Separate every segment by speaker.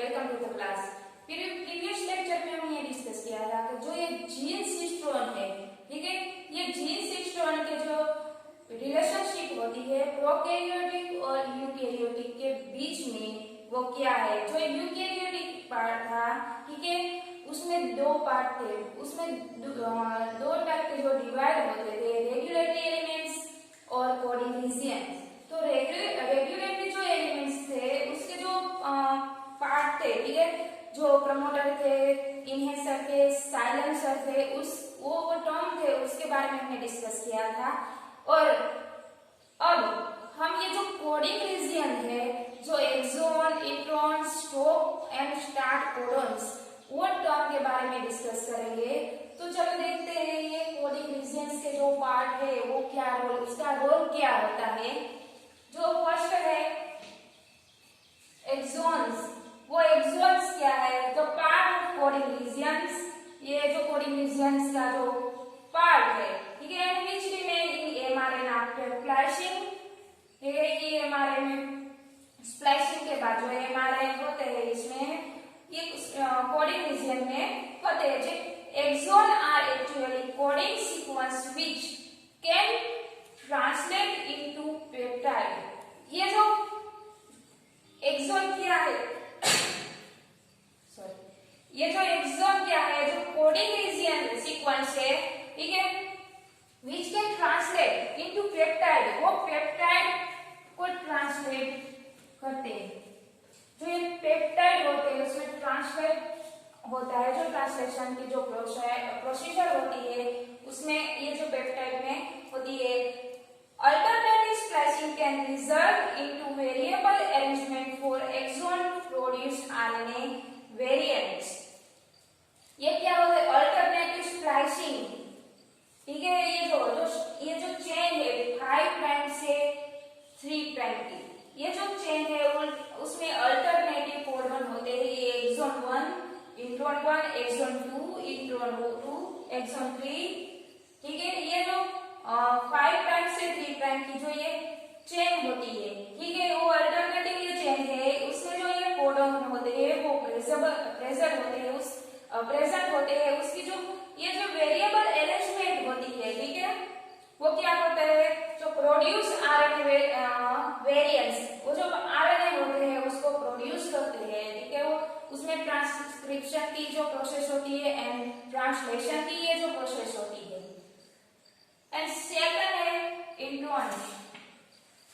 Speaker 1: Welcome to the class. Previous lecture में हमने ये डिस्कस किया था कि जो ये जीन्स हिस्टोन है, ठीक है, ये जीन्स हिस्टोन के जो रिलेशनशिप होती है प्रोकैरियोटिक और यूकैरियोटिक के बीच में, वो क्या है। जो यूकैरियोटिक पार्ट था, ठीक है, उसमें दो पार्ट थे, उसमें दो टाइप के जो डिवाइड होते थे, रेगुलेटरी एलिमेंट्स और कोडिंग रीजियंस। तो रेगुलेटरी जो एलिमेंट्स थे उसके जो पार्ट थे, ठीक है, जो प्रमोटर थे, इनहेंसर थे, साइलेंसर थे, उस वो टर्म थे, उसके बारे में हमने डिस्कस किया था। और अब हम ये जो कोडिंग रीजियन है, जो exon, intron, stop and start codons, वो टर्म के बारे में डिस्कस करेंगे। तो चलो देखते हैं ये कोडिंग रीजियंस के जो पार्ट है वो क्या रोल, उसका रोल क्या होता है। जो फर्स्ट है एक्सॉन्स, वो एक्सॉन्स क्या है, तो पार्ट ऑफ कोडिंग रीजियंस, ये जो कोडिंग रीजियंस का जो पार्ट है, ठीक है, which remain in mRNA after splicing, ठीक है, ये एमआरएनए में स्प्लाइसिंग के बाद जो एमआरएनए होते हैं इसमें ये कोडिंग रीजियन में होते हैं। जो exon are actually coding sequence which can translate into peptide. ये जो एक्सॉन क्या है, सॉरी, ये जो एक्सॉन क्या है, जो कोडिंग रीजियन सीक्वेंस है, ठीक है, which can translate into peptide, वो पेप्टाइड को ट्रांसलेट करते हैं। जो ये पेप्टाइड होते हैं उसमें ट्रांसलेट होता है, जो ट्रांसलेशन की जो प्रोसीजर होती है उसमें ये जो पेप्टाइड में होती है। Alternative splicing can result into variable arrangement for exon produce RNA variants. ये क्या होता है, अल्टरनेटिव स्प्लाइसिंग, ठीक है, ये जो चेन है 5 प्राइम से 3 प्राइम की, ये जो चेन है उसमें अल्टरनेटिव कोडन होते हैं। ये exon 1, intron 1, exon 2, intron 2, exon 3, ठीक है, ये जो 5 प्राइम से 3 प्राइम की जो ये चेन होती है, ठीक है, वो अल्टरनेटिव ये चेन है, उसमें जो ये कोडन होते हैं वो प्रेजेंट होते हैं, प्रेजेंट होते हैं, उसकी जो ये जो वेरिएबल अरेंजमेंट होती है, ठीक है, वो क्या होता है, जो प्रोड्यूस आरएनए वेरिएंट्स, वो जो आरएनए होते हैं उसको प्रोड्यूस करते हैं, ठीक है, वो उसमें ट्रांसक्रिप्शन की जो प्रोसेस होती है एंड ट्रांसलेशन की ये जो प्रोसेस होती है। एंड सेकंड है इंट्रॉन्स।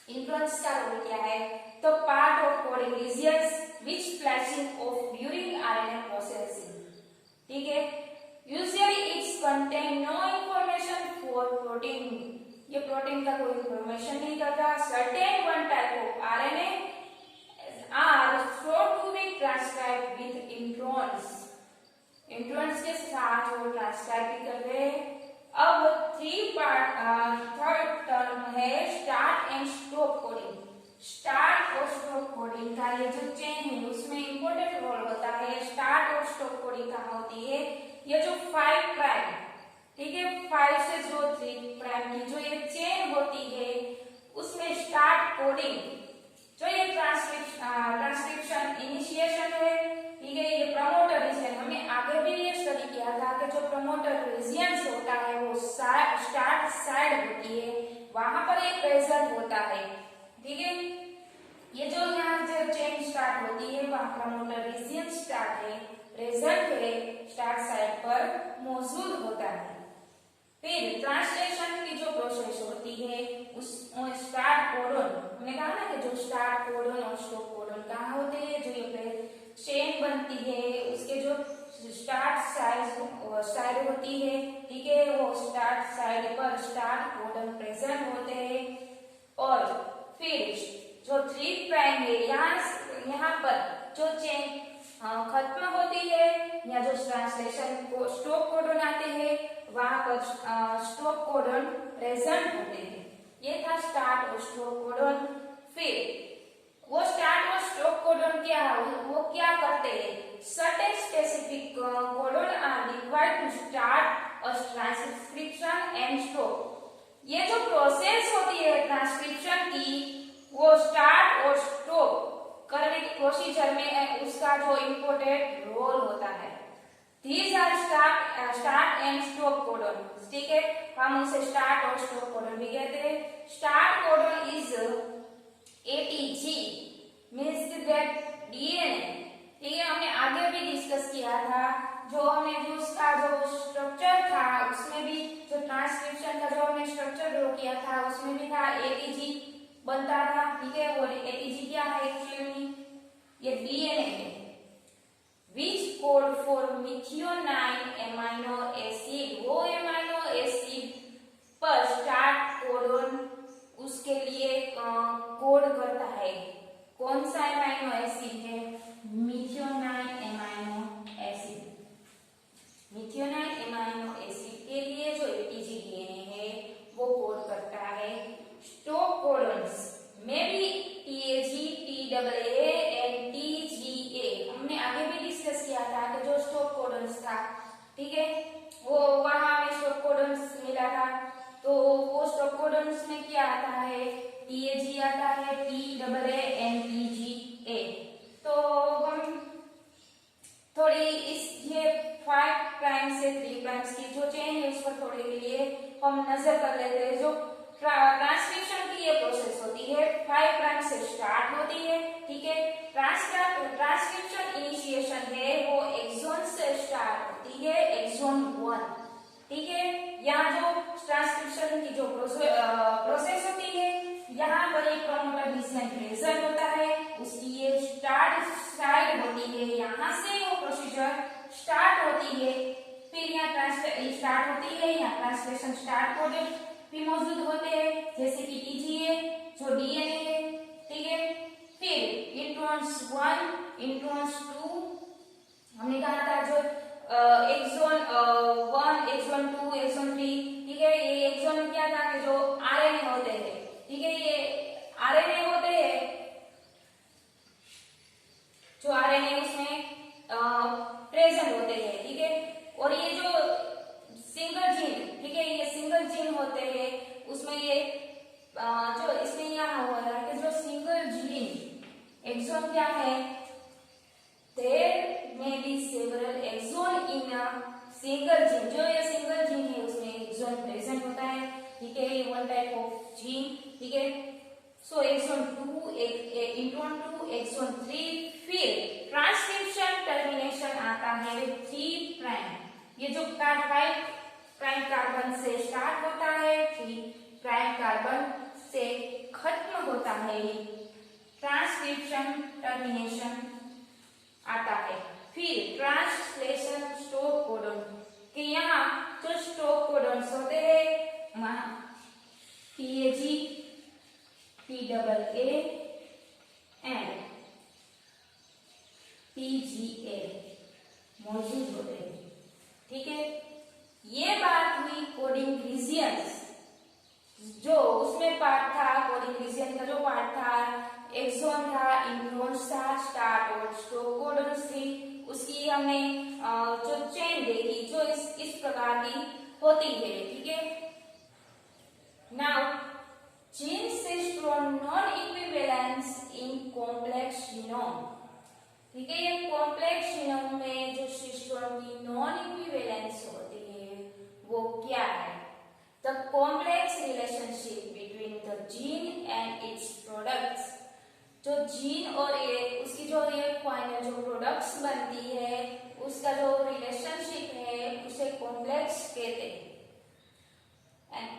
Speaker 1: इंट्रॉन्स का रोल क्या है, तो part of coding regions which splicing of during RNA processing, ठीक है, usually it's contain no information for protein, ये प्रोटीन का कोई इंफॉर्मेशन नहीं करता। Certain one type of RNA are thought to be transcribed with introns, introns के साथ वो ट्रांसक्राइब भी करते हैं। अब थर्ड टर्म है start and stop coding. Start और स्टॉप कोडिंग का ये जो चेन है उसमें इंपॉर्टेंट रोल होता है। स्टार्ट और स्टॉप कोडिंग कहाँ होती है, ये जो 5 प्राइम, ठीक है, 5 से जो 3 प्राइम की जो ये चेन होती है उसमें स्टार्ट कोडिंग, जो ये ट्रांसक्रिप्शन इनिशिएशन है, ठीक है, ये प्रमोटर रीजन, हमने आगे भी ये स्टडी किया था कि जो प्रमोटर रीजन होता है वो स्टार्ट साइड होती है, वहां पर एक प्रेजेंट होता है, ठीक है, ये जो यहाँ जो चेन स्टार्ट होती है वहां प्रमोटर रीजन स्टार्ट है, प्रेजेंट है, स्टार्ट साइड पर मौजूद होता है। फिर ट्रांसलेशन की जो प्रोसेस होती है उस स्टार्ट कोडन, हमने कहा ना कि जो स्टार्ट कोडन और स्टॉप कोडन कहाँ होते हैं, जो ये चेन बनती है उसके जो स्टार्ट साइड होती है, ठीक है, वो स्टार्ट साइड पर स्टार्ट कोडन प्रेजेंट होते हैं। और फिर जो 3 प्राइम है यहाँ पर जो चेन खत्म होती है या जो ट्रांसलेशन को स्टॉप कोडन आते हैं वहां पर स्टॉप कोडन प्रेजेंट होते हैं। ये था स्टार्ट और स्टॉप कोडन। फिर वो स्टार्ट और स्टॉप कोडन वो क्या करते हैं, certain specific codon are required to start a transcription and stop. ये जो प्रोसेस होती है ट्रांसक्रिप्शन की वो स्टार्ट और स्टॉप करने की प्रोसीजर में उसका जो इम्पोर्टेंट रोल होता है। These are start and stop codon। ठीक है, हम उसे स्टार्ट और स्टॉप कोडन भी कहते हैं। Start codon is ATG means that DNA। ठीक है, हमने आगे भी डिस्कस किया था, जो हमने जो उसका जो स्ट्रक्चर था उसमें भी, जो ट्रांसक्रिप्शन का जो हमने स्ट्रक्चर ड्रॉ किया था उसमें भी था ATG बनता था। ठीक है, और ATG क्या है एक्चुअली, ये DNA है which code for methionine amino acid। वो एमाइनो एसिड पर स्टार्ट कोडन उसके लिए कोड करता है। कौन सा एमाइनो एसिड है, methionine amino acid. Methionine amino acid के लिए जो ATG DNA है वो कोड करता है। स्टॉप कोडन्स में भी TAG, TAA एंड TGA हमने आगे भी डिस्कस किया था कि जो स्टॉप कोडन्स था, ठीक है, वो वहां हमें स्टॉप कोडन्स मिला था। तो वो स्टॉप कोडन्स में क्या आता है, TAG आता है, TAA एंड TGA। तो हम थोड़ी इस ये 5 प्राइम से 3 प्राइम की जो चेन है उस पर थोड़े के लिए हम नजर कर लेते हैं। जो ट्रांसक्रिप्शन की ये प्रोसेस होती है 5 प्राइम से स्टार्ट होती है। ठीक है, ट्रांसक्रिप्शन इनिशिएशन है वो एक्सॉन से स्टार्ट होती है, एक्सॉन 1। ठीक है, यहाँ जो ट्रांसक्रिप्शन की जो प्रोसेस होती है यहाँ पर एक प्रमोटर डिवीजन प्रेजेंट होता है, उसकी ये स्टार्ट साइड होती है, यहाँ से वो प्रोसीजर स्टार्ट होती है। फिर यहाँ स्टार्ट होती है, यहाँ ट्रांसलेशन स्टार्ट कोडेड भी मौजूद होते हैं जैसे कि TGA जो DNA है। ठीक है, फिर इंट्रॉन्स 1, इंट्रॉन्स 2 हमने कहा था, जो एक्सॉन 1, एक्सॉन 2, एक्सॉन 3। ठीक है, ये एक्सॉन में क्या था कि जो RNA होते हैं, ठीक है, ये RNA होते हैं, जो RNA उसमें प्रेजेंट होते हैं। ठीक है, और ये जो सिंगल जीन, ठीक है, ये सिंगल जीन होते हैं, उसमें ये जो इसमें यहाँ हुआ है कि जो सिंगल जीन एक्सॉन क्या है, there may be several exon in a single gene। जो ये सिंगल जीन है उसमें एक्सॉन प्रेजेंट होता है। ठीक है, ये वन टाइप ऑफ जीन। ठीक है, सो एक्सॉन 2, इंट्रॉन 2, एक्सॉन 3, फिर ट्रांसक्रिप्शन टर्मिनेशन आता है 3 प्राइम। ये जो 5 प्राइम कार्बन से स्टार्ट होता है, 3 प्राइम कार्बन से खत्म होता है, ट्रांसक्रिप्शन टर्मिनेशन आता है। फिर ट्रांसलेशन स्टॉप कोडन कि यहाँ जो स्टॉप कोडन्स होते हैं वहां TAG, TAA एंड TGA मौजूद होते हैं। ठीक है, ये बात हुई कोडिंग रीजियंस। जो उसमें पार्ट था, कोडिंग रीजियन का जो पार्ट था, एक्सॉन था, इंट्रॉन्स था, स्टार्ट और स्टॉप कोडन्स थी, उसकी हमने जो चेन देखी जो इस प्रकार की होती है। ठीक है, now genes cistron non equivalence in complex genome. ठीक है, ये कॉम्प्लेक्स जीनोम में जो सिस्टोन की नॉन इक्विवेलेंस होती है वो क्या है, the complex relationship between the gene and its products. जो जीन और उसकी जो ये फाइनल जो प्रोडक्ट्स बनती है उसका जो रिलेशनशिप है उसे कॉम्प्लेक्स कहते हैं। And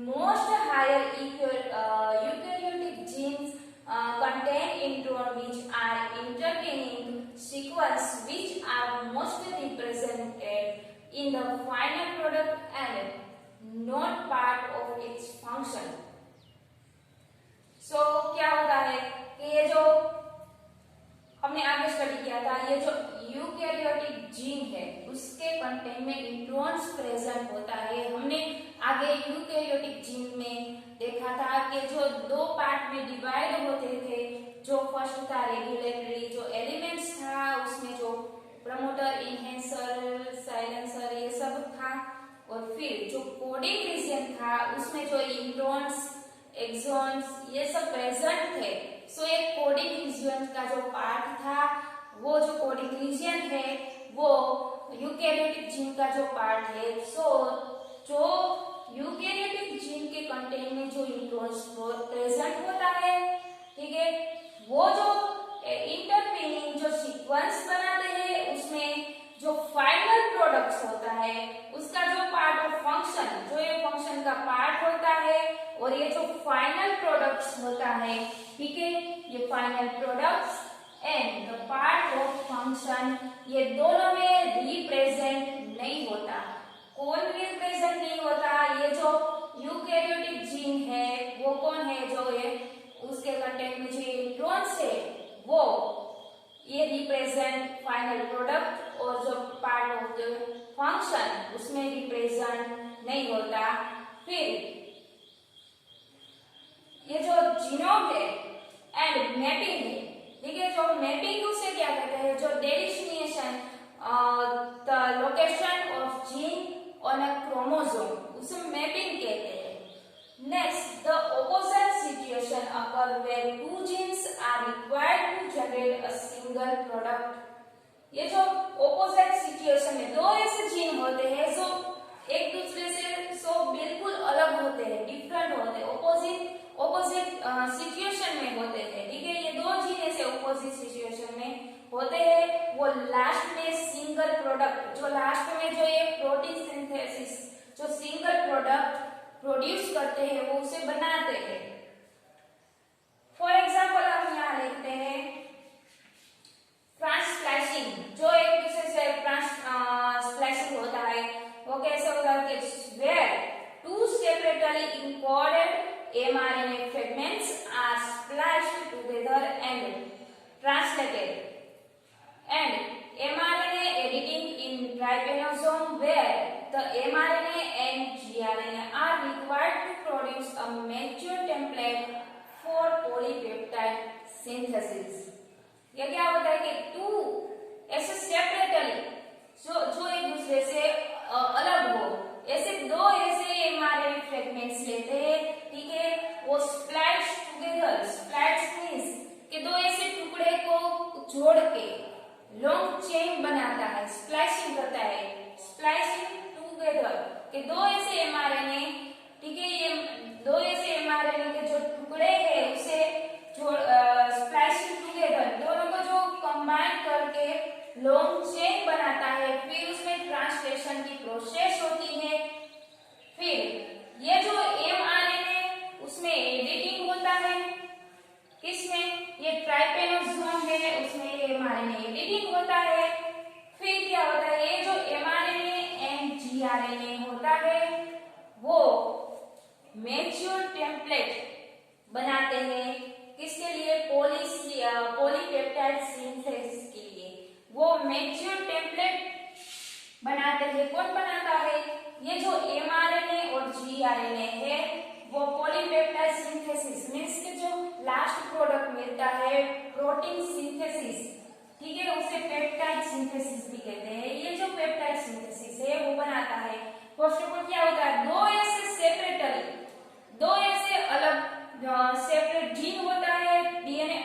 Speaker 1: most higher eukaryotic genes contain intron which are intervening sequence which are mostly represented in the final product and not part of its function। So क्या होता है कि ये जो हमने आगे स्टडी किया था, ये जो यूकेरियोटिक जीन है उसके कंटेंट में इंट्रॉन्स प्रेजेंट होता है। हमने आगे यूकेरियोटिक जीन में देखा था कि जो 2 पार्ट में डिवाइड होते थे, जो फर्स्ट था रेगुलेटरी जो एलिमेंट्स था, उसमें जो प्रमोटर, इनहेंसर, साइलेंसर ये सब था, और फिर जो कोडिंग रीजन था उसमें जो इंट्रॉन्स, एक्सॉन्स ये सब प्रेजेंट थे सो एक कोडिंग रीजन का जो पार्ट था, वो जो कोडिंग रीजन है वो यूकेरियोटिक जीन का जो पार्ट है। सो जो यूकेरियोटिक जीन के कंटेंट में जो इंट्रॉन्स प्रेजेंट होता है, ठीक है, वो जो इंटरमीनिंग जो सीक्वेंस बनाते हैं, उसमें जो फाइनल प्रोडक्ट्स होता है उसका जो पार्ट ऑफ फंक्शन, जो ये फंक्शन का पार्ट होता है और ये जो फाइनल प्रोडक्ट्स होता है, ठीक है, ये final products and the part of function, ये दोनों में रिप्रेजेंट नहीं होता। कौन रिप्रेजेंट नहीं होता? ये जो यूकेरियोटिक जीन है वो कौन है? जो ये उसके कंटेंट में जो इंट्रॉन्स है वो ये रिप्रेजेंट फाइनल प्रोडक्ट, और जो पार्ट ऑफ द फंक्शन उसमें रिप्रेजेंट नहीं होता। फिर ये जो जीनोम है एंड मैपिंग है, ठीक है, जो मैपिंग उसे क्या कहते हैं? जो designation the location of gene on a chromosome, उसे मैपिंग कहते हैं। Next, the opposite situation occur where two genes are required to generate a single product। ये जो ऑपोजिट सिचुएशन है, दो ऐसे जीन होते हैं जो एक दूसरे से बिल्कुल अलग होते हैं, डिफरेंट होते हैं, ऑपोजिट सिचुएशन में होते हैं, ठीक है, ये दो जीन ऐसे ऑपोजिट सिचुएशन में होते हैं, वो लास्ट में सिंगल प्रोडक्ट, जो लास्ट में जो ये प्रोटीन सिंथेसिस जो सिंगल प्रोडक्ट प्रोड्यूस करते हैं वो उसे बनाते हैं। फॉर एग्जाम्पल हम यहाँ लिखते हैं ट्रांसस्प्लाइसिंग, जो एक दूसरे से ट्रांसस्प्लाइसिंग होता है वो कैसे होता है? Where to separately encoded mRNA fragments are spliced together and translated, and mRNA editing in trypanosome where the mRNA and gRNA are required to produce a mature template for polypeptide synthesis। ये क्या होता है कि to ऐसे separately जो एक दूसरे से अलग हो, ऐसे दो ऐसे mRNA फ्रेगमेंट्स लेते हैं, ठीक है, वो स्प्लाइस टुगेदर, स्प्लाइस मींस कि दो ऐसे टुकड़े को जोड़ के लॉन्ग चेन बनाता है, स्प्लाइसिंग करता है, स्प्लाइसिंग टुगेदर कि दो ऐसे mRNA, ठीक है, ये दो ऐसे mRNA के जो टुकड़े हैं उसे स्प्लाइसिंग टुगेदर, दोनों को जो कंबाइन करके लॉन्ग चेन बनाता है, फिर उसमें ट्रांसलेशन की प्रोसेस होती है। फिर ये जो mRNA उसमें एडिटिंग होता है, किसमें? ये ट्राइपेनोसोम है उसमें ये mRNA एडिटिंग होता है। फिर क्या होता है? ये जो mRNA एंड gRNA होता है वो मैच्योर टेम्पलेट बनाते हैं, किसके लिए? पॉलीपेप्टाइड सिंथेसिस के लिए वो मैच्योर टेम्पलेट बनाते हैं। कौन बनाता है? ये जो mRNA और gRNA है वो पॉलीपेप्टाइड सिंथेसिस मींस के जो लास्ट प्रोडक्ट मिलता है प्रोटीन सिंथेसिस, ठीक है, उसे पेप्टाइड सिंथेसिस भी कहते हैं। ये जो पेप्टाइड सिंथेसिस है वो बनाता है। फर्स्ट ऑफ ऑल क्या होता है? दो ऐसे सेपरेटली, दो ऐसे अलग सेपरेट जीन होता है, डीएनए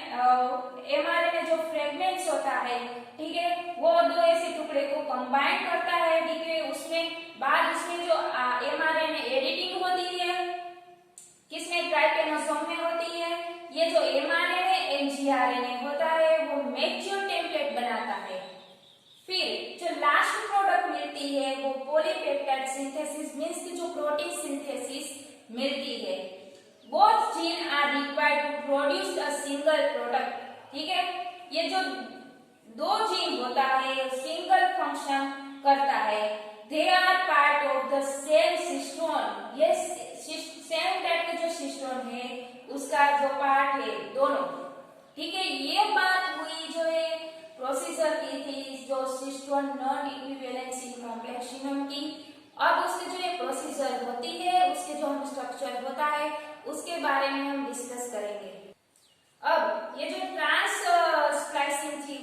Speaker 1: mRNA जो फ्रेगमेंट्स होता है, ठीक है, वो दो ऐसे टुकड़े को कंबाइन करता है, ठीक है, उसमें बाद उसमें जो mRNA एडिटिंग होती है, किसमें? ट्राइपेनोसोम में होती है। ये जो mRNA एंड gRNA होता है वो मैच्योर टेम्पलेट बनाता है। फिर जो लास्ट प्रोडक्ट मिलती है वो पॉलीपेप्टाइड सिंथेसिस मींस की जो प्रोटीन सिंथेसिस मिलती है। Both gene are required to produce a single product, ठीक है, ये जो दो जीन होता है सिंगल फंक्शन करता है। They are part of the same cistron, ये सेम टाइप के जो सिस्टोन है उसका जो पार्ट है दोनों, ठीक है। ये बात हुई जो है प्रोसीजर की थी जो cistron non equivalency complex genome की। अब उसके जो ये प्रोसीजर होती है, उसके जो स्ट्रक्चर होता है उसके बारे में हम डिस्कस करेंगे। अब ये जो ट्रांसस्प्लाइसिंग थी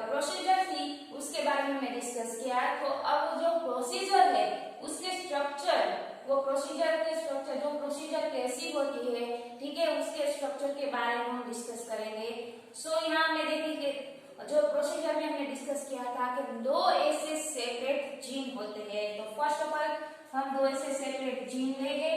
Speaker 1: प्रोसीजर थी उसके बारे में मैं डिस्कस किया। तो अब जो प्रोसीजर है उसके स्ट्रक्चर, वो प्रोसीजर के स्ट्रक्चर, जो प्रोसीजर कैसी होती है, ठीक है, उसके स्ट्रक्चर के बारे में हम डिस्कस करेंगे। सो यहाँ में देखिए जो प्रोसीजर में हमने डिस्कस किया था कि दो ऐसे सेपरेट जीन होते हैं। तो फर्स्ट ऑफ ऑल हम दो ऐसे सेपरेट जीन लेंगे।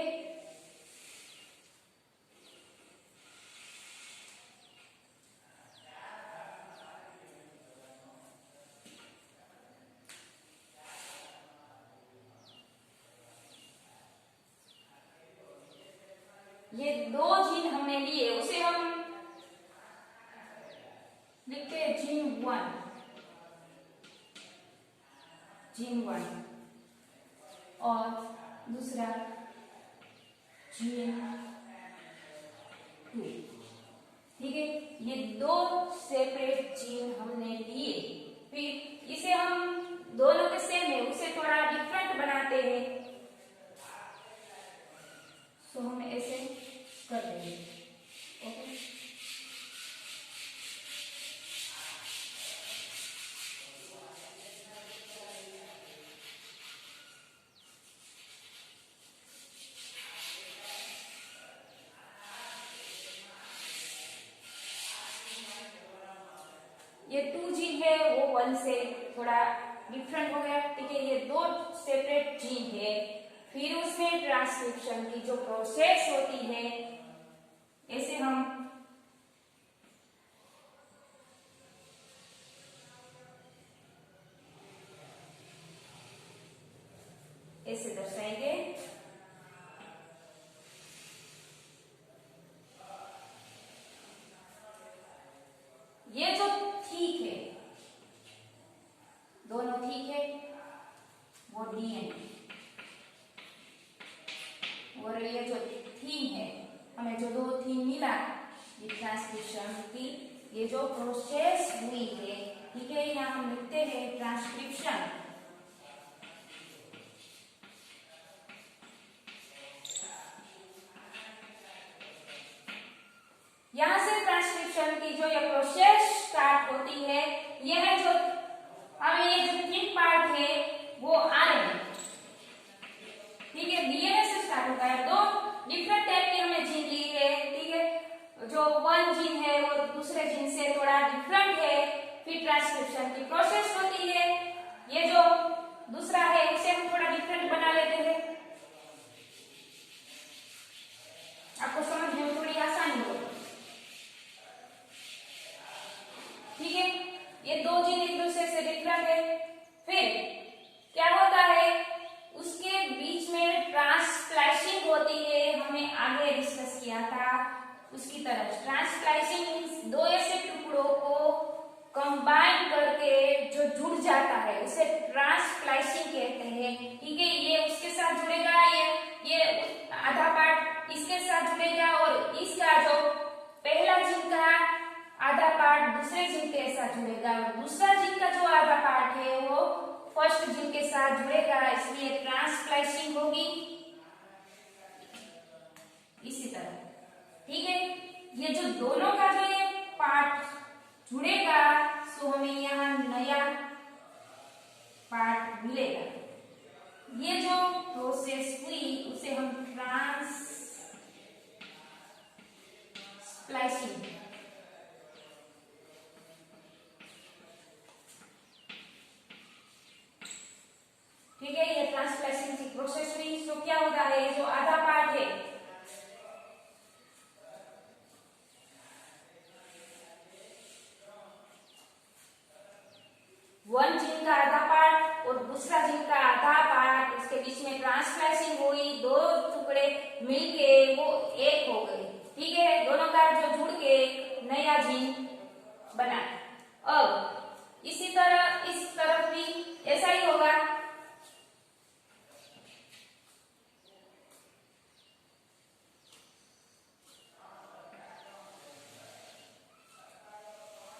Speaker 1: ये दो जीन हमने लिए, उसे हम लिखते हैं जीन वन, और दूसरा जीन टू। ठीक है, ये दो सेपरेट जीन हमने लिए, फिर इसे हम दोनों के सेम है उसे थोड़ा डिफरेंट बनाते हैं। तो हम ऐसे कर देंगे। ओके, ये टू जीन है वो वन से थोड़ा डिफरेंट हो गया। ठीक है, ये दो सेपरेट जीन है, फिर उसमें ट्रांसक्रिप्शन की जो प्रोसेस होती है, ऐसे हम ऐसे दर्शाएंगे। ये जो ठीक है, दोनों ठीक है, वो डीएनए, और ये जो थीम है, हमें जो दो थीम मिला ये ट्रांसक्रिप्शन की, ये जो प्रोसेस हुई है, ठीक है, यहाँ हम लिखते हैं ट्रांसक्रिप्शन। यहां से ट्रांसक्रिप्शन की जो ये प्रोसेस स्टार्ट होती है, यह जो हमें ये जो थिन पार्ट है वो आरएनए, ठीक है, डीएनए से स्टार्ट होता है। दो डिफरेंट टाइप के हमने जीन ली है, ठीक है, जो वन जीन है वो दूसरे जीन से थोड़ा डिफरेंट है, फिर ट्रांसक्रिप्शन की प्रोसेस होती है। ये जो दूसरा है उसे हम थोड़ा डिफरेंट बना लेते हैं, आपको समझने में थोड़ी आसानी हो। ठीक है, ये दो जीन एक दूसरे से डिफरेंट है, फिर क्या होता है, उसके बीच में ट्रांसप्लाइसिंग होती है, हमने आगे डिस्कस किया था उसकी तरफ। ट्रांसप्लाइसिंग मींस दो ऐसे टुकड़ों को कंबाइन करके जो जुड़ जाता है उसे ट्रांसप्लाइसिंग कहते हैं। ठीक है, ये उसके साथ जुड़ेगा, ये आधा पार्ट इसके साथ जुड़ेगा, और इसका जो पहला जीन का आधा पार्ट दूसरे जीन के साथ जुड़ेगा, और दूसरा जीन का जो आधा पार्ट है वो फर्स्ट जीन के साथ जुड़ेगा, इसलिए ट्रांसप्लाइसिंग होगी इसी तरह। ठीक है, ये जो दोनों का जो ये पार्ट जुड़ेगा, सो हमें यहाँ नया पार्ट मिलेगा। ये जो प्रोसेस हुई उसे हम ट्रांसप्लाइसिंग, ठीक है, ये ट्रांसप्लाइसिंग की प्रोसेस हुई। सो क्या होता है, जो आधा पार्ट है वन जीन का आधा पार्ट और दूसरा जीन का आधा पार्ट, उसके बीच में ट्रांसप्लाइसिंग हुई, दो टुकड़े मिलके वो एक हो गए। ठीक है, दोनों का जो जुड़ के नया जीन बना। अब इसी तरह इस तरफ भी ऐसा ही होगा।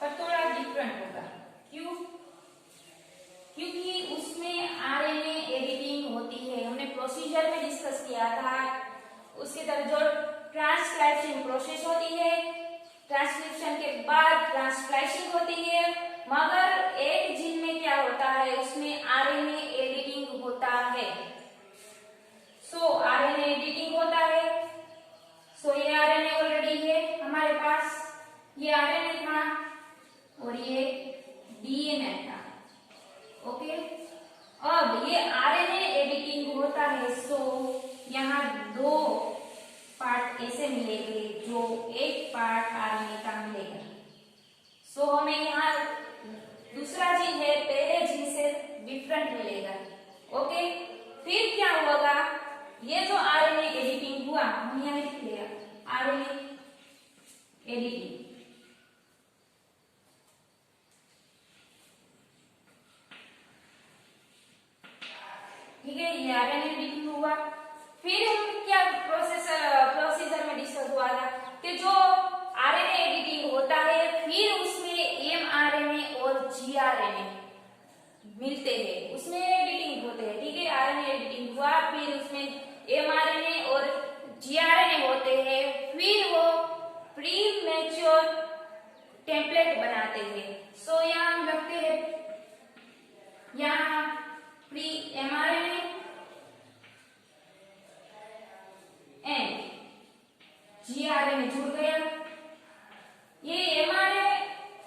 Speaker 1: पर थोड़ा डिफरेंट होगा, क्यों? क्योंकि उसमें आरएनए एडिटिंग होती है, हमने प्रोसीजर में डिस्कस किया था। उसके तरफ जो ट्रांसक्रिप्शन प्रोसेस होती है, ट्रांसक्रिप्शन के बाद ट्रांसप्लाइसिंग होती है, मगर एक जीन में क्या होता है, उसमें आरएनए एडिटिंग होता है। सो आरएनए मिलेगा। ओके, फिर क्या होगा, ये जो आरएनए एडिटिंग हुआ हम यहाँ लिख लिया आरएनए एडिटिंग। ठीक है, ये आरएनए एडिटिंग हुआ। फिर हम क्या प्रोसीजर में डिस्कस हुआ था कि जो आरएनए एडिटिंग होता है फिर उसमें एमआरएनए और जीआरएनए मिलते हैं, उसमें एडिटिंग होते हैं। ठीक है, आरएनए एडिटिंग हुआ, फिर उसमें एमआरएनए और जीआरएनए होते हैं, फिर वो प्री मैच्योर टेम्पलेट बनाते हैं। सो यहाँ हम रखते हैं, यहाँ प्री एमआरएनए एंड जीआरएनए जुड़ गया। ये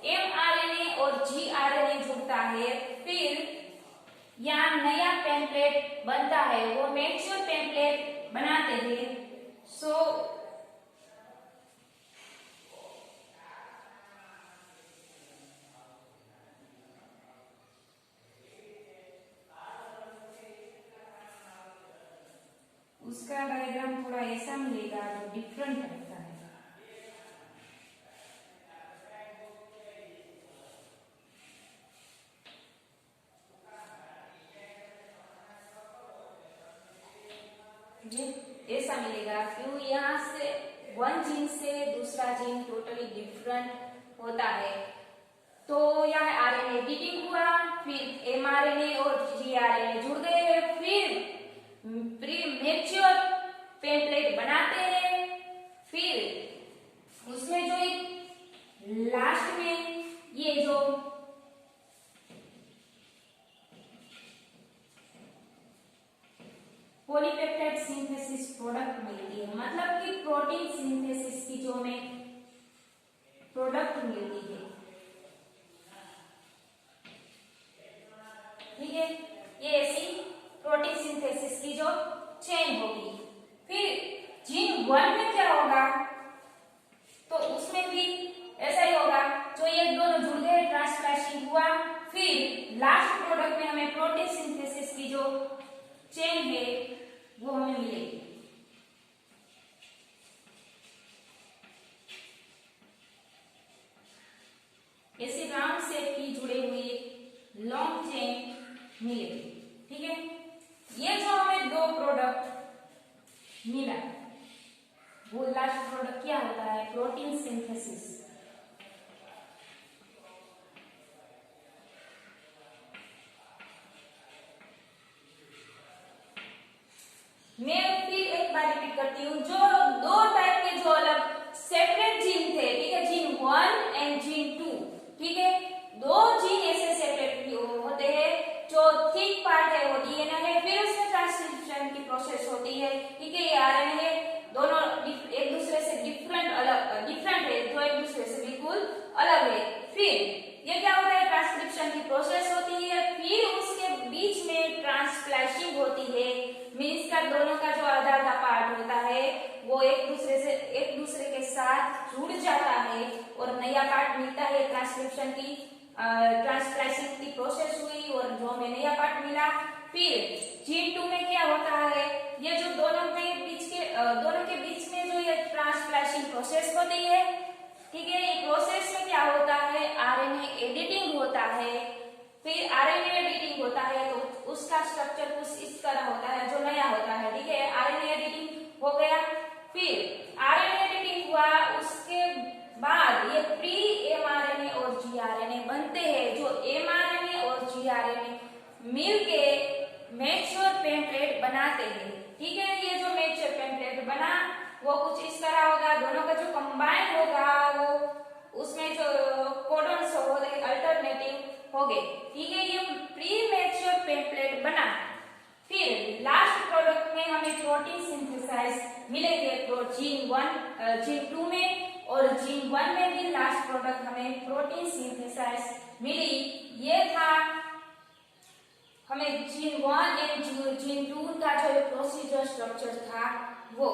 Speaker 1: एमआरएनए और जीआरएनए जुड़ता है, फिर यहाँ नया टेम्पलेट बनता है, वो मैच्योर टेम्पलेट बनाते हैं। सो उसका डायग्राम थोड़ा ऐसा मिलेगा जो डिफरेंट रहता है। ऐसा मिलेगा, क्यों यहाँ से वन जीन से दूसरा जीन टोटली डिफरेंट होता है। तो यहाँ आरएनए एडिटिंग हुआ, फिर एमआरएनए और जीआरएनए जुड़ गए, फिर प्री मैच्योर टेम्पलेट बनाते हैं, फिर उसमें जो एक लास्ट में ये जो पॉलीपेप्टाइड सिंथेसिस प्रोडक्ट मिलती है, मतलब कि प्रोटीन सिंथेसिस की जो हमें प्रोडक्ट मिलती है। ठीक है, ये ऐसी प्रोटीन सिंथेसिस की जो चेन होगी। फिर जीन 1 में क्या होगा, तो उसमें भी ऐसा ही होगा, जो ये दोनों जुड़ गए, ट्रांसलेशन हुआ, फिर लास्ट प्रोडक्ट में हमें प्रोटीन सिंथेसिस की जो चेन है वो हमें मिलेगी। ऐसे राउंड शेप की जुड़े हुए लॉन्ग चेन मिलेगी। ठीक है, ये जो हमें दो प्रोडक्ट मिला, वो लास्ट प्रोडक्ट क्या होता है, प्रोटीन सिंथेसिस। मैं फिर एक बार रिपीट करती हूँ, जो दो टाइप के जो अलग सेपरेट जीन थे, ठीक है, जीन 1 एंड जीन 2, ठीक है, दो जीन ऐसे सेपरेट होते हैं, जो थिक पार्ट है वो डीएनए है, फिर उसमें ट्रांसक्रिप्शन की प्रोसेस होती है। ठीक है, ये आरएनए है, दोनों एक दूसरे से डिफरेंट है, जो एक दूसरे से बिल्कुल अलग है। फिर ये क्या होता है, ट्रांसक्रिप्शन की प्रोसेस होती है, फिर उसके बीच में ट्रांसप्लाशिंग होती है, मीन्स का दोनों का जो आधा का पार्ट होता है वो एक दूसरे के साथ जुड़ जाता है और नया पार्ट मिलता है। ट्रांसक्रिप्शन की ट्रांसप्लाशिंग की प्रोसेस हुई और जो हमें नया पार्ट मिला। फिर जीन 2 में क्या होता है, ये जो दोनों के बीच में जो ये ट्रांसप्लाशिंग प्रोसेस होती है, ठीक है, ये प्रोसेस में क्या होता है, आरएनए एडिटिंग होता है। फिर आरएनए एडिटिंग होता है तो उसका स्ट्रक्चर कुछ इस तरह होता है जो नया होता है। ठीक है, आरएनए एडिटिंग हो गया, फिर आरएनए एडिटिंग हुआ, उसके बाद ये प्री एमआरएनए और जीआरएनए बनते हैं, जो एमआरएनए और जीआरएनए मिलके मैच्योर टेम्पलेट बनाते हैं। ठीक है, ये जो मैच्योर टेम्पलेट बना वो कुछ इस तरह होगा, दोनों का जो कंबाइन होगा वो उसमें जो कोडॉन्स हो गए अल्टरनेटिव हो गए। ठीक है, ये प्री मैच्योर टेम्पलेट बना। फिर लास्ट प्रोडक्ट में हमें प्रोटीन सिंथेसाइज मिलेंगे, जीन 2 में और जीन 1 में भी लास्ट प्रोडक्ट हमें प्रोटीन सिंथेसाइज मिली। ये था हमें जीन 1 एंड जीन 2 का जो प्रोसीजर स्ट्रक्चर था वो।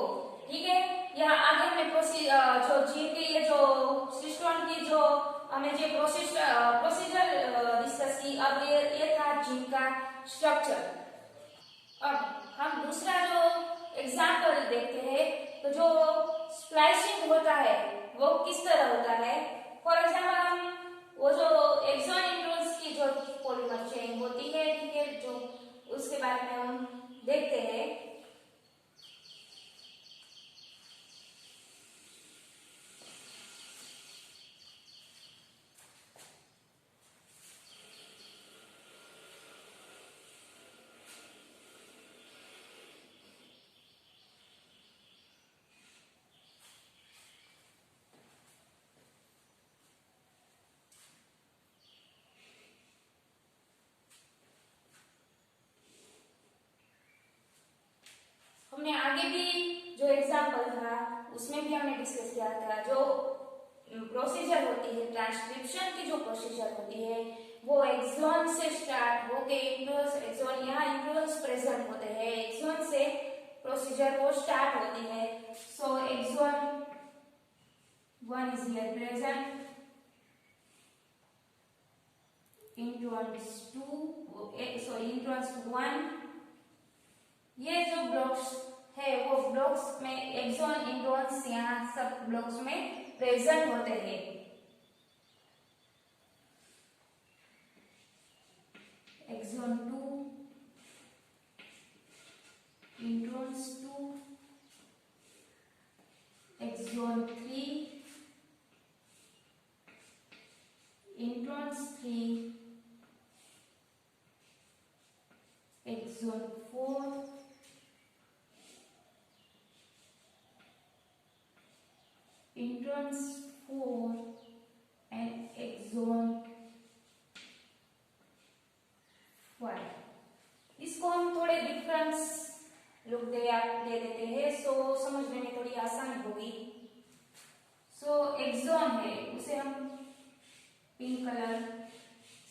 Speaker 1: ठीक है, यहाँ आगे हमें जो जीन के ये जो सिस्टोन की जो हमें जो प्रोसीजर डिस्कस की, अब ये था जीन का स्ट्रक्चर। अब हम दूसरा जो एग्जाम्पल देखते हैं, तो जो स्प्लाइसिंग होता है वो किस तरह होता है। फॉर एग्जाम्पल हम वो जो एक्सॉन इंट्रोन्स की जो पॉलीमर चेन होती है, ठीक है, जो उसके बारे में हम देखते हैं। हमने आगे भी जो एग्जाम्पल था उसमें भी हमने डिस्कस किया था, जो प्रोसीजर होती है ट्रांसक्रिप्शन की, जो प्रोसीजर होती है वो एक्सॉन से स्टार्ट होके इंट्रोन्स, एक्सॉन यहाँ इंट्रोन्स प्रेजेंट होते हैं, एक्सॉन से प्रोसीजर वो स्टार्ट होती है। So exon 1 is here present, introns 1, ये जो ब्लॉक्स है वो ब्लॉक्स में एक्सॉन इंट्रोन्स यहाँ सब ब्लॉक्स में प्रेजेंट होते हैं। Exon 2, introns 2, exon 3, introns 3, exon 4, introns 4 and exon 5। इसको हम थोड़े डिफरेंस लुक दे देते हैं, सो समझने में थोड़ी आसानी होगी। सो एक्सॉन है उसे हम पिंक कलर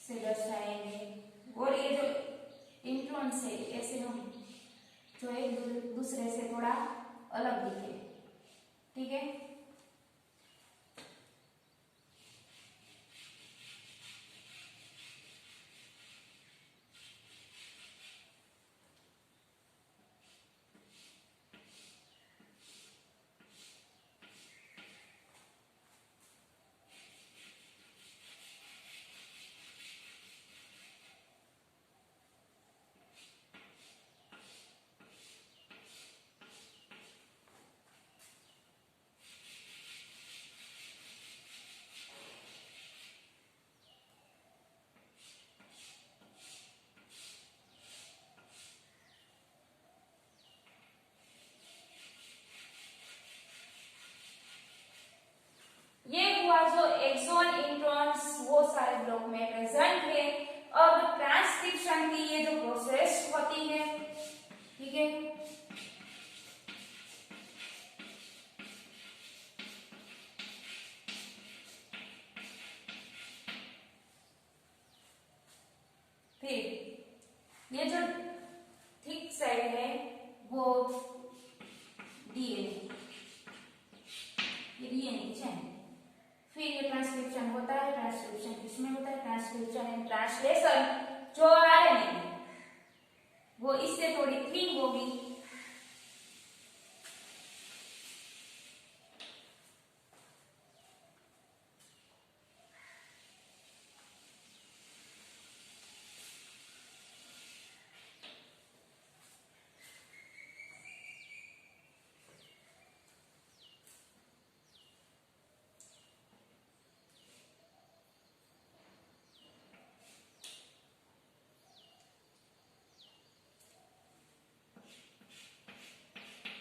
Speaker 1: से दर्शाएंगे, और ये जो इंट्रोन्स है ऐसे हम जो एक दूसरे से थोड़ा अलग दिखे, ठीक है। ये हुआ जो एक्सॉन इंट्रोन्स वो सारे ब्लॉक में प्रेजेंट है। अब ट्रांसक्रिप्शन की ये जो प्रोसेस होती है, ठीक है, फिर ये जो थिक साइड है वो डीएनए, ये डीएनए की चेन। फिर ये ट्रांसक्रिप्शन होता है, ट्रांसक्रिप्शन किसमें होता है, ट्रांसक्रिप्शन एंड ट्रांसलेशन जो आरएनए है वो इससे थोड़ी थिक होगी।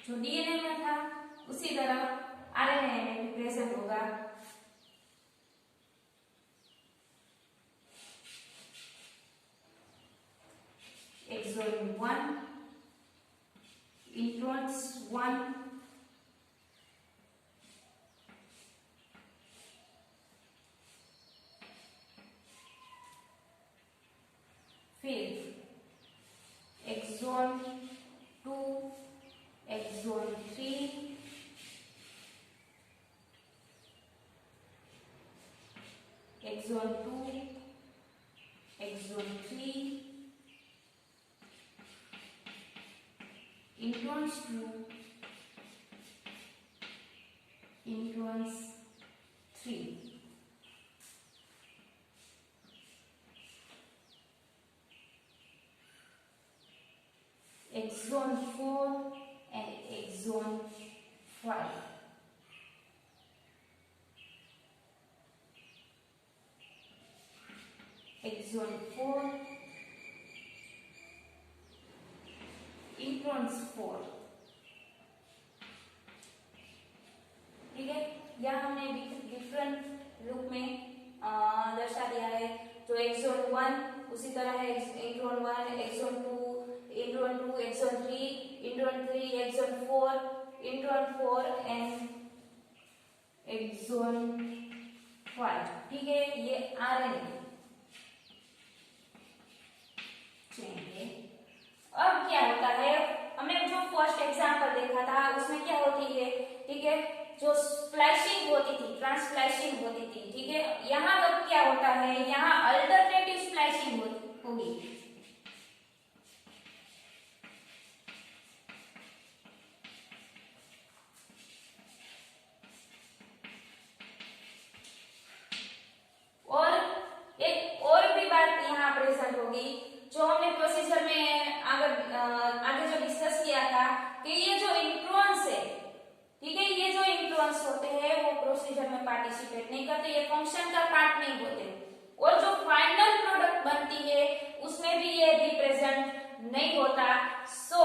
Speaker 1: जो डीएनए में था उसी तरह आरएनए में भी प्रेजेंट होगा। एक्सॉन 1, इंट्रोन्स 1, फिर exon 2, exon 3, exon 2, exon 3, introns 2, introns 3. Exon 4 and exon 5. Exon 4, introns 4. ठीक है, यह हमने डिफरेंट रूप में दर्शा दिया है. जो एक्सोन 1 उसी तरह है intron 1, exon 2, intron 2, exon 3, intron 3, exon 4, intron 4 and exon 5. ठीक है, ये आरएनए चेन है. अब क्या होता है, हमने जो फर्स्ट एग्जांपल देखा था उसमें क्या होती है, ठीक है, जो स्प्लाइसिंग होती थी, ट्रांसप्लाइसिंग होती थी. ठीक है, यहाँ अब क्या होता है, यहाँ अल्टरनेटिव स्प्लाइसिंग होगी. और एक और भी बात यहाँ प्रेजेंट होगी जो हमने प्रोसीजर में आगे जो डिस्कस किया था कि ये जो इंट्रॉन्स है, ठीक है, ये जो इंट्रॉन्स होते हैं वो प्रोसीजर में पार्टिसिपेट नहीं करते, ये फंक्शन का पार्ट नहीं होते. और जो फाइनल प्रोडक्ट बनती है उसमें भी ये रिप्रेजेंट नहीं होता. सो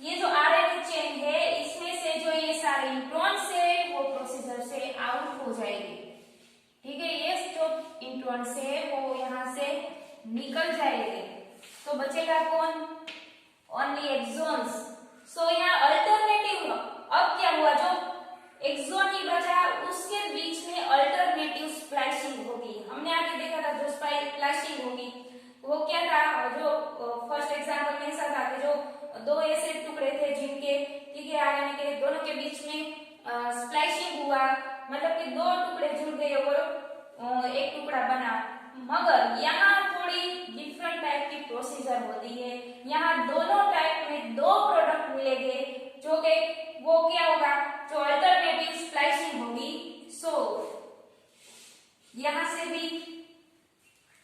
Speaker 1: ये जो आरएनए चेन है इसमें से जो ये सारे इंट्रॉन्स है वो प्रोसीजर से आउट हो जाएंगे. ठीक है, ये जो इंट्रॉन्स है वो यहाँ से निकल जाएंगे. तो बचेगा कौन, ओनली एक्सॉन्स. सो यहाँ अल्टरनेटिव, अब क्या हुआ, जो एक्सॉन ही बचा उसके बीच में अल्टरनेटिव स्प्लाइसिंग होगी. हमने आगे देखा था जो स्प्लाइसिंग होगी वो क्या था, जो फर्स्ट एग्जांपल में ऐसा था कि जो दो ऐसे टुकड़े थे जिनके, ठीक है, आरएनए के दोनों के बीच में स्प्लाइसिंग हुआ, मतलब कि दो टुकड़े जुड़ गए और एक टुकड़ा बना. मगर यहाँ थोड़ी डिफरेंट टाइप की प्रोसीजर होती है. यहाँ दोनों टाइप में दो प्रोडक्ट मिलेंगे जो कि वो क्या होगा, जो अल्टरनेटिव स्प्लाइसिंग होगी. सो यहाँ से भी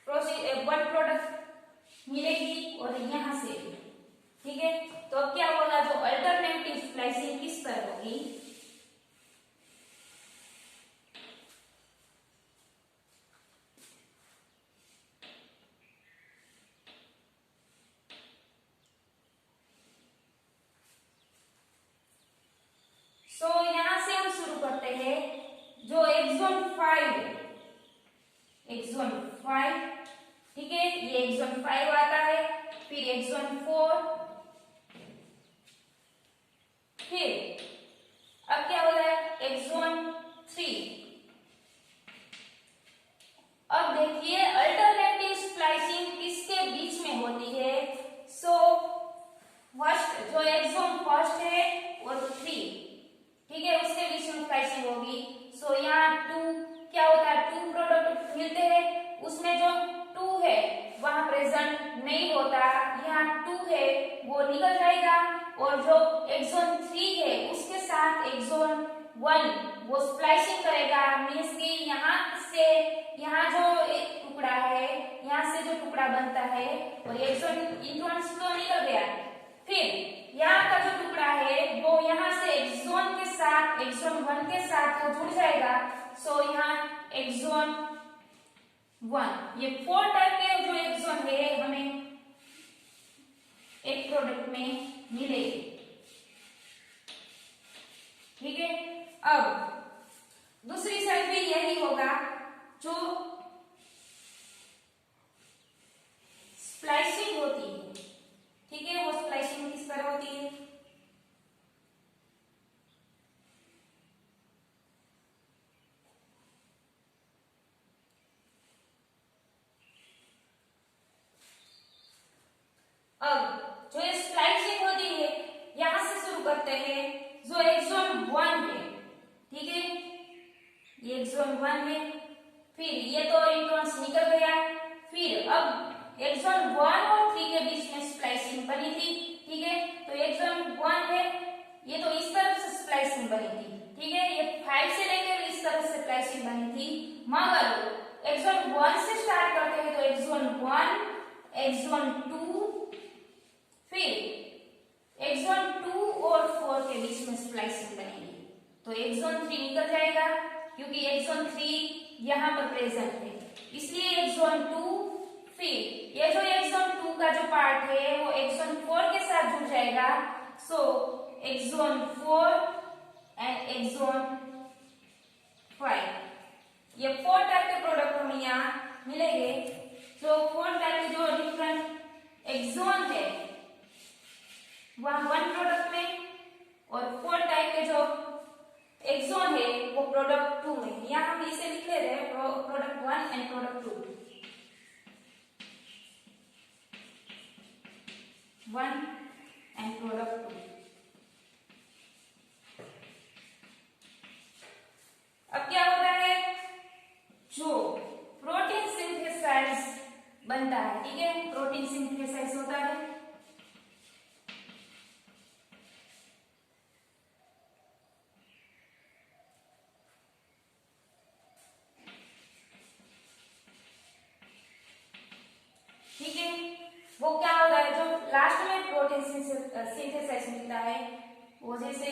Speaker 1: वन प्रोडक्ट मिलेगी और यहाँ से भी. ठीक है, तो अब क्या होगा, जो अल्टरनेटिव स्प्लाइसिंग किस पर होगी, तो यहां से हम शुरू करते हैं. जो एक्सोन 5, एक्सोन 5, ठीक है, ये एक्सोन 5 आता है, फिर एक्सोन 4, फिर अब क्या हो रहा है, एक्सोन 3. अब देखिए अल्टरनेटिव स्प्लाइसिंग किसके बीच में होती है. सो फर्स्ट जो एक्सोन फर्स्ट है और 3, ठीक है, उसके बीच में स्प्लाइसिंग होगी. सो यहाँ 2 क्या होता है, 2 प्रोडक्ट मिलते हैं, उसमें जो 2 है वहां प्रेजेंट नहीं होता, यहाँ 2 है वो निकल जाएगा. और जो एक्सोन 3 है उसके साथ एक्सोन 1 वो स्प्लाइसिंग करेगा. मीन्स कि यहाँ से यहाँ जो एक टुकड़ा है, यहाँ से जो टुकड़ा बनता है और एक्सोन इंट्रॉन्स तो निकल गया, फिर यहाँ का जो टुकड़ा है वो यहाँ से एक्सोन के साथ, एक्सोन 1 के साथ वो जुड़ जाएगा. सो यहाँ एक्सोन 1, ये 4 टाइप के जो एक्सोन है हमें एक प्रोडक्ट में मिलेगी. ठीक है, अब दूसरी साइड भी यही होगा. जो स्प्लाइसिंग होती है, ठीक है, वो स्प्लाइसिंग किस पर होती है, अब जो स्प्लाइसिंग होती है यहां से शुरू करते हैं. जो एक्सोन 1 है, ठीक है, ये एक्सोन 1 है, फिर ये तो इंट्रॉन्स निकल गया, फिर अब एक्सोन 1 और 3 के बीच में स्प्लाइसिंग बनी थी. ठीक है। तो एक्सॉन 1 है, ये तो इस तरफ से स्प्लाइसिंग बनी थी, ठीक है, ये 5 से लेकर इस तरफ से स्प्लाइसिंग बनी थी, मगर एक्सॉन 1 से स्टार्ट करते हैं तो एक्सॉन 1, एक्सॉन 2, फिर एक्सॉन 2 और 4 के बीच में स्प्लाइसिंग बनेगी, तो एक्सॉन 3 निकल जाएगा क्योंकि एक्सॉन 3 यहाँ पर प्रेजेंट है, इसलिए एक्सॉन 2, फिर ये जो एक्सॉन 2 का जो पार्ट है वो एक्सॉन 4 के साथ जुड़ जाएगा, सो एक्सॉन 4 एंड एक्सॉन 5, ये 4 टाइप के प्रोडक्ट हमें यहाँ मिलेंगे। जो 4 टाइप के जो डिफरेंट एक्सॉन है वहां 1 प्रोडक्ट में, और 4 टाइप के जो एक्सॉन है वो प्रोडक्ट 2 में, यहाँ हम इसे लिख ले रहे हैं product 1 and product 2, 1 and product 2। अब क्या होता है, जो प्रोटीन सिंथेसाइज बनता है, ठीक है, प्रोटीन सिंथेसाइज होता है, ठीक है, वो क्या होता है, जो लास्ट में प्रोटीन सिंथेसाइज मिलता है वो जैसे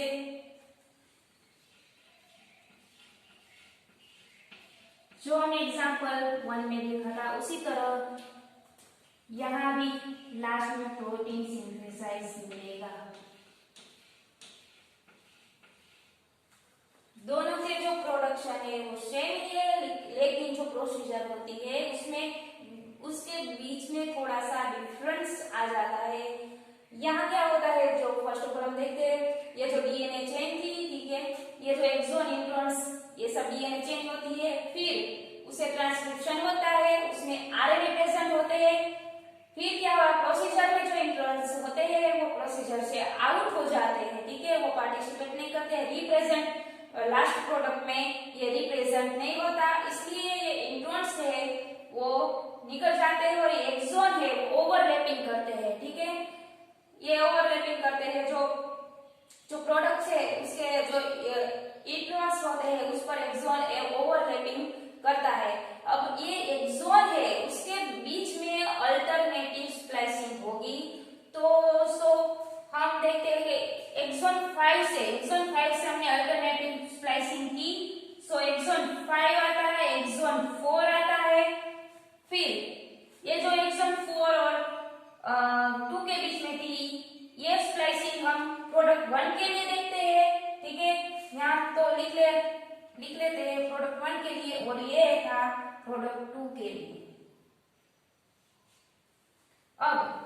Speaker 1: जो हमने एग्जाम्पल 1 में देखा था उसी तरह यहां भी लास्ट में प्रोटीन सिंथेसाइज मिलेगा। दोनों के जो प्रोडक्शन है वो सेम ही है, लेकिन जो प्रोसीजर होती है उसमें उसके बीच में थोड़ा सा डिफरेंस आ जाता है। यहाँ क्या होता है, जो फर्स्ट ऑफ ऑल हम देखते हैं, ये जो डीएनए चेन थी, ठीक है, ये जो एक्सॉन इंट्रॉन्स ये सब डीएनए चेन होती है, फिर उसे ट्रांसक्रिप्शन होता है, उसमें आरएनए प्रेजेंट होते हैं, फिर क्या हुआ, प्रोसीजर में जो इंट्रॉन्स होते हैं वो प्रोसीजर से आउट हो जाते हैं, ठीक है, वो पार्टिसिपेट नहीं करते हैं, रिप्रेजेंट लास्ट प्रोडक्ट में ये रिप्रेजेंट नहीं होता, इसलिए ये इंट्रॉन्स है वो निकल जाते हैं और ये एक्सॉन है वो ओवरलैपिंग करते हैं, ठीक है, ये ओवरलैपिंग करते हैं, जो प्रोडक्ट्स है उसके जो इंट्रॉन्स होते हैं उस पर एक्सॉन ओवरलैपिंग करता है। अब ये एक्सॉन है उसके बीच में अल्टरनेटिव स्प्लाइसिंग होगी, तो हम देखते हैं कि एक्सॉन 5 से हमने अल्टरनेटिव स्प्लाइसिंग की, सो एक्सॉन 5 आता है, एक्सॉन 4 आता है, फिर ये जो एक्सॉन 4 और 2 के बीच में थी ये स्प्लाइसिंग हम प्रोडक्ट 1 के लिए देखते हैं, ठीक है, यहाँ तो लिख लेते हैं प्रोडक्ट 1 के लिए, और ये था प्रोडक्ट 2 के लिए। अब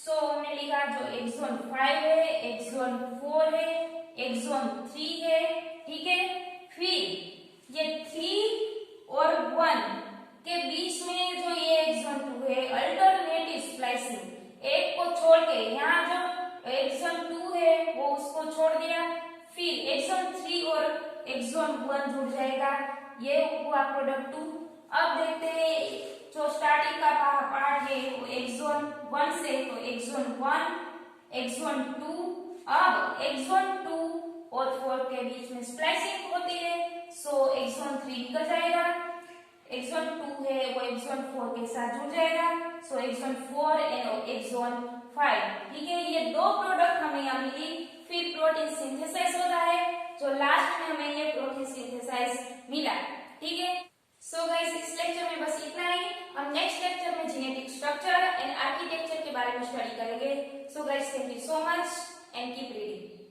Speaker 1: हमने लिखा जो एक्सॉन 5 है, एक्सॉन 4 है, एक्सॉन 3 है, ठीक है, फिर ये 3 और 1 के बीच में जो ये एक्सॉन 2 है अल्टरनेटिव स्प्लाइसिंग, एक को छोड़ के यहाँ जो एक्सॉन 2 है वो उसको छोड़ दिया, फिर एक्सॉन 3 और एक्सॉन 1 जुड़ जाएगा, ये हुआ प्रोडक्ट 2। अब देखते हैं जो स्टार्टिंग का पार्ट है वो एक्सॉन 1 से, तो एक्सॉन 1, एक्सॉन 2, अब एक्सॉन 2 और 4 के बीच में स्प्लाइसिंग होती है, सो एक्सॉन 3 निकल जाएगा, एक्सॉन 2 है वो एक्सॉन 4 के साथ जुड़ जाएगा, सो एक्सॉन 4 एंड एक्सॉन 5, ठीक है, ये दो प्रोडक्ट हमें यहाँ मिली, फिर प्रोटीन सिंथेसाइज होता है, जो लास्ट में हमें ये प्रोटीन सिंथेसाइज मिला, ठीक है। सो गाइस इस लेक्चर में बस इतना ही, हम नेक्स्ट लेक्चर में जेनेटिक स्ट्रक्चर एंड आर्किटेक्चर के बारे में स्टडी करेंगे। So guys thank you so much and keep reading.